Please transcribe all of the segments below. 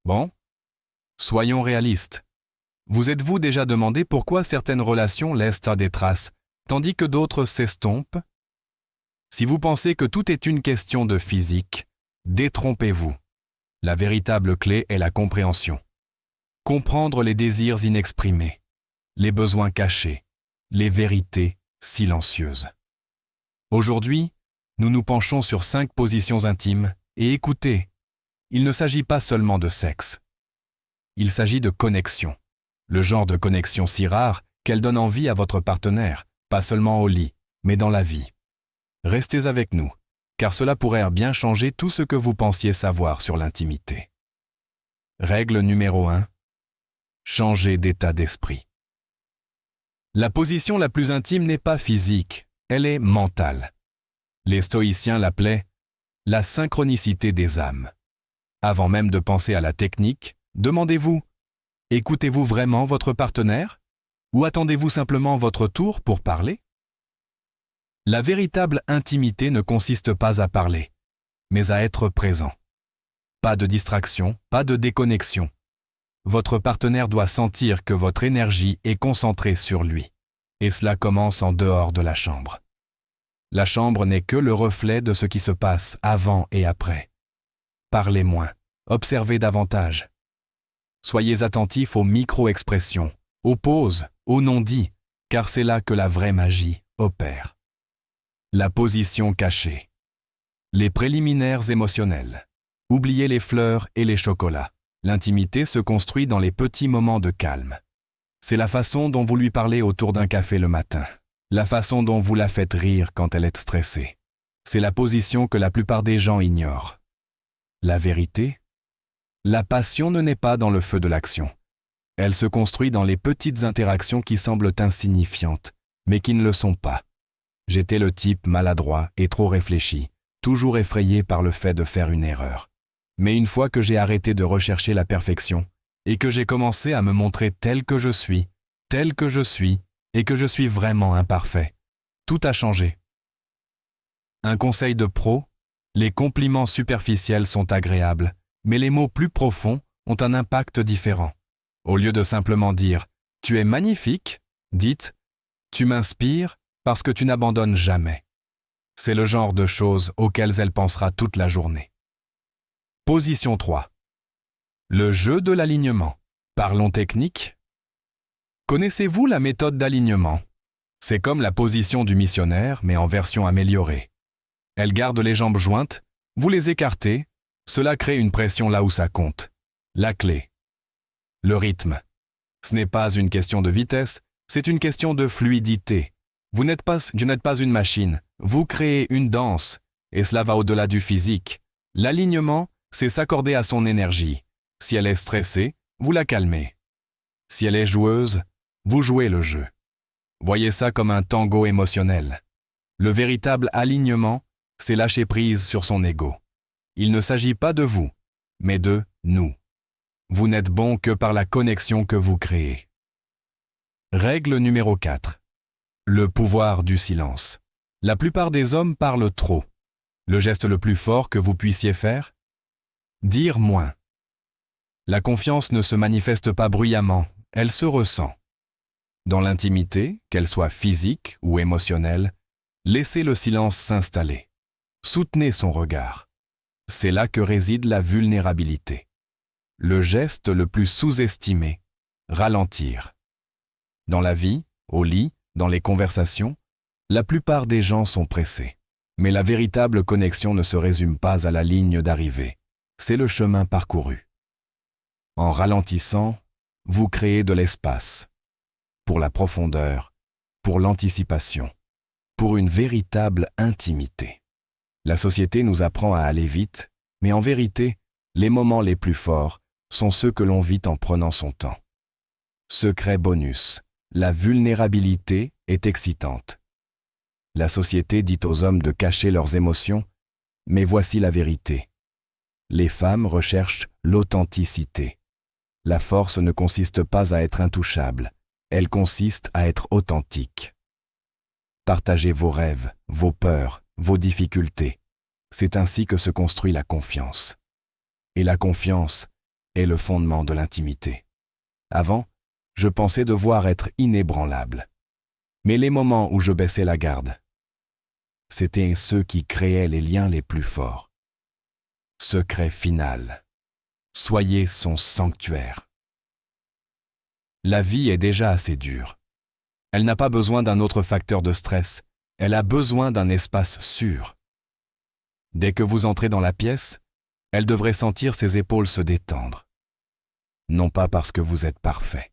Bon, soyons réalistes. Vous êtes-vous déjà demandé pourquoi certaines relations laissent des traces, tandis que d'autres s'estompent? Si vous pensez que tout est une question de physique, détrompez-vous. La véritable clé est la compréhension. Comprendre les désirs inexprimés, les besoins cachés, les vérités silencieuses. Aujourd'hui, nous nous penchons sur 5 positions intimes et écoutez, il ne s'agit pas seulement de sexe. Il s'agit de connexion. Le genre de connexion si rare qu'elle donne envie à votre partenaire, pas seulement au lit, mais dans la vie. Restez avec nous, car cela pourrait bien changer tout ce que vous pensiez savoir sur l'intimité. Règle numéro 1. Changez d'état d'esprit. La position la plus intime n'est pas physique, elle est mentale. Les stoïciens l'appelaient la synchronicité des âmes. Avant même de penser à la technique, demandez-vous, écoutez-vous vraiment votre partenaire? Ou attendez-vous simplement votre tour pour parler? La véritable intimité ne consiste pas à parler, mais à être présent. Pas de distraction, pas de déconnexion. Votre partenaire doit sentir que votre énergie est concentrée sur lui. Et cela commence en dehors de la chambre. La chambre n'est que le reflet de ce qui se passe avant et après. Parlez moins, observez davantage. Soyez attentifs aux micro-expressions, aux pauses, aux non-dits, car c'est là que la vraie magie opère. La position cachée. Les préliminaires émotionnels. Oubliez les fleurs et les chocolats. L'intimité se construit dans les petits moments de calme. C'est la façon dont vous lui parlez autour d'un café le matin. La façon dont vous la faites rire quand elle est stressée. C'est la position que la plupart des gens ignorent. La vérité? La passion ne naît pas dans le feu de l'action. Elle se construit dans les petites interactions qui semblent insignifiantes, mais qui ne le sont pas. J'étais le type maladroit et trop réfléchi, toujours effrayé par le fait de faire une erreur. Mais une fois que j'ai arrêté de rechercher la perfection, et que j'ai commencé à me montrer tel que je suis, et que je suis vraiment imparfait, tout a changé. Un conseil de pro, les compliments superficiels sont agréables, mais les mots plus profonds ont un impact différent. Au lieu de simplement dire « Tu es magnifique », dites « Tu m'inspires parce que tu n'abandonnes jamais ». C'est le genre de choses auxquelles elle pensera toute la journée. Position 3. Le jeu de l'alignement. Parlons technique. Connaissez-vous la méthode d'alignement? C'est comme la position du missionnaire, mais en version améliorée. Elle garde les jambes jointes, vous les écartez, cela crée une pression là où ça compte. La clé. Le rythme. Ce n'est pas une question de vitesse, c'est une question de fluidité. Vous n'êtes pas une machine, vous créez une danse, et cela va au-delà du physique. L'alignement, c'est s'accorder à son énergie. Si elle est stressée, vous la calmez. Si elle est joueuse, vous jouez le jeu. Voyez ça comme un tango émotionnel. Le véritable alignement, c'est lâcher prise sur son ego. Il ne s'agit pas de vous, mais de nous. Vous n'êtes bon que par la connexion que vous créez. Règle numéro 4. Le pouvoir du silence. La plupart des hommes parlent trop. Le geste le plus fort que vous puissiez faire? Dire moins. La confiance ne se manifeste pas bruyamment, elle se ressent. Dans l'intimité, qu'elle soit physique ou émotionnelle, laissez le silence s'installer. Soutenez son regard. C'est là que réside la vulnérabilité. Le geste le plus sous-estimé, ralentir. Dans la vie, au lit, dans les conversations, la plupart des gens sont pressés. Mais la véritable connexion ne se résume pas à la ligne d'arrivée. C'est le chemin parcouru. En ralentissant, vous créez de l'espace. Pour la profondeur, pour l'anticipation, pour une véritable intimité. La société nous apprend à aller vite, mais en vérité, les moments les plus forts sont ceux que l'on vit en prenant son temps. Secret bonus, la vulnérabilité est excitante. La société dit aux hommes de cacher leurs émotions, mais voici la vérité. Les femmes recherchent l'authenticité. La force ne consiste pas à être intouchable, elle consiste à être authentique. Partagez vos rêves, vos peurs, vos difficultés. C'est ainsi que se construit la confiance. Et la confiance, est le fondement de l'intimité. Avant, je pensais devoir être inébranlable. Mais les moments où je baissais la garde, c'étaient ceux qui créaient les liens les plus forts. Secret final. Soyez son sanctuaire. La vie est déjà assez dure. Elle n'a pas besoin d'un autre facteur de stress. Elle a besoin d'un espace sûr. Dès que vous entrez dans la pièce, elle devrait sentir ses épaules se détendre. Non pas parce que vous êtes parfait,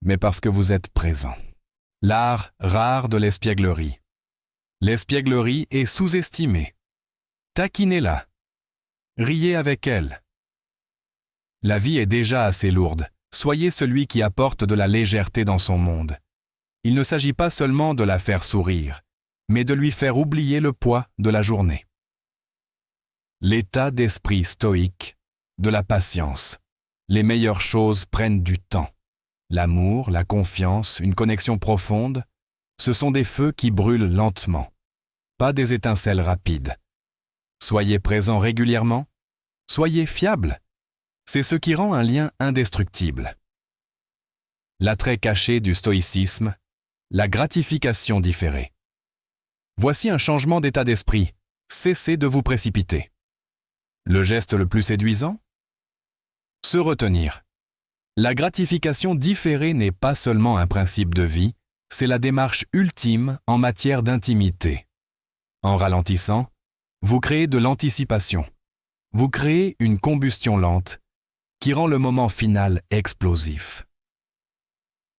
mais parce que vous êtes présent. L'art rare de l'espièglerie. L'espièglerie est sous-estimée. Taquinez-la. Riez avec elle. La vie est déjà assez lourde. Soyez celui qui apporte de la légèreté dans son monde. Il ne s'agit pas seulement de la faire sourire, mais de lui faire oublier le poids de la journée. L'état d'esprit stoïque, de la patience. Les meilleures choses prennent du temps. L'amour, la confiance, une connexion profonde, ce sont des feux qui brûlent lentement, pas des étincelles rapides. Soyez présent régulièrement, soyez fiable. C'est ce qui rend un lien indestructible. L'attrait caché du stoïcisme, la gratification différée. Voici un changement d'état d'esprit. Cessez de vous précipiter. Le geste le plus séduisant ? Se retenir. La gratification différée n'est pas seulement un principe de vie, c'est la démarche ultime en matière d'intimité. En ralentissant, vous créez de l'anticipation. Vous créez une combustion lente qui rend le moment final explosif.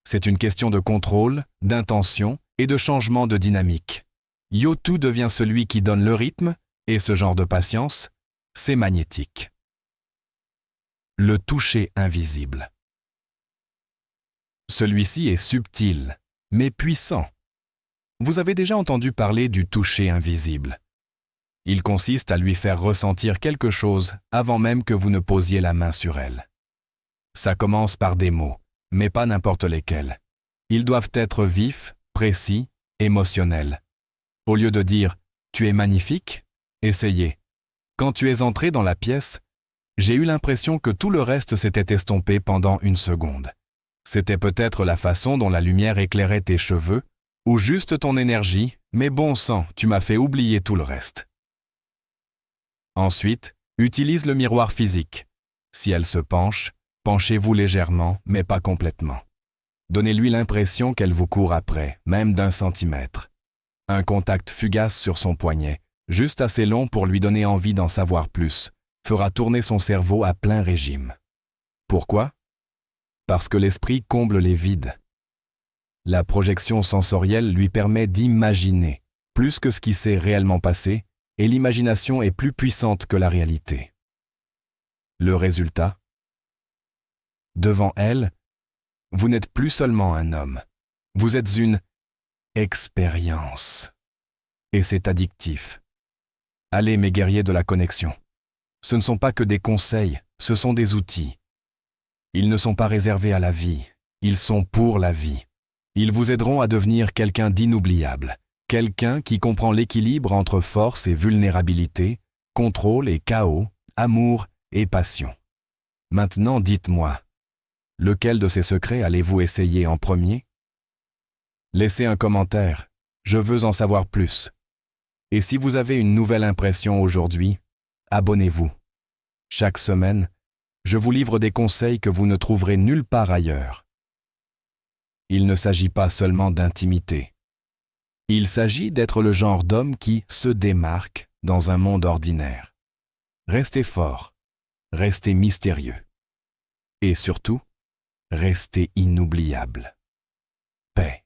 C'est une question de contrôle, d'intention et de changement de dynamique. Yotu devient celui qui donne le rythme, et ce genre de patience, c'est magnétique. Le toucher invisible. Celui-ci est subtil, mais puissant. Vous avez déjà entendu parler du toucher invisible. Il consiste à lui faire ressentir quelque chose avant même que vous ne posiez la main sur elle. Ça commence par des mots, mais pas n'importe lesquels. Ils doivent être vifs, précis, émotionnels. Au lieu de dire « tu es magnifique », essayez. Quand tu es entré dans la pièce, j'ai eu l'impression que tout le reste s'était estompé pendant une seconde. C'était peut-être la façon dont la lumière éclairait tes cheveux, ou juste ton énergie, mais bon sang, tu m'as fait oublier tout le reste. Ensuite, utilise le miroir physique. Si elle se penche, penchez-vous légèrement, mais pas complètement. Donnez-lui l'impression qu'elle vous court après, même d'1 centimètre. Un contact fugace sur son poignet, juste assez long pour lui donner envie d'en savoir plus, fera tourner son cerveau à plein régime. Pourquoi ? Parce que l'esprit comble les vides. La projection sensorielle lui permet d'imaginer, plus que ce qui s'est réellement passé, et l'imagination est plus puissante que la réalité. Le résultat ? Devant elle, vous n'êtes plus seulement un homme, vous êtes une expérience. Et c'est addictif. Allez, mes guerriers de la connexion. Ce ne sont pas que des conseils, ce sont des outils. Ils ne sont pas réservés à la vie, ils sont pour la vie. Ils vous aideront à devenir quelqu'un d'inoubliable, quelqu'un qui comprend l'équilibre entre force et vulnérabilité, contrôle et chaos, amour et passion. Maintenant, dites-moi, lequel de ces secrets allez-vous essayer en premier ? Laissez un commentaire, je veux en savoir plus. Et si vous avez une nouvelle impression aujourd'hui, abonnez-vous. Chaque semaine, je vous livre des conseils que vous ne trouverez nulle part ailleurs. Il ne s'agit pas seulement d'intimité. Il s'agit d'être le genre d'homme qui se démarque dans un monde ordinaire. Restez fort, restez mystérieux. Et surtout, restez inoubliable. Paix.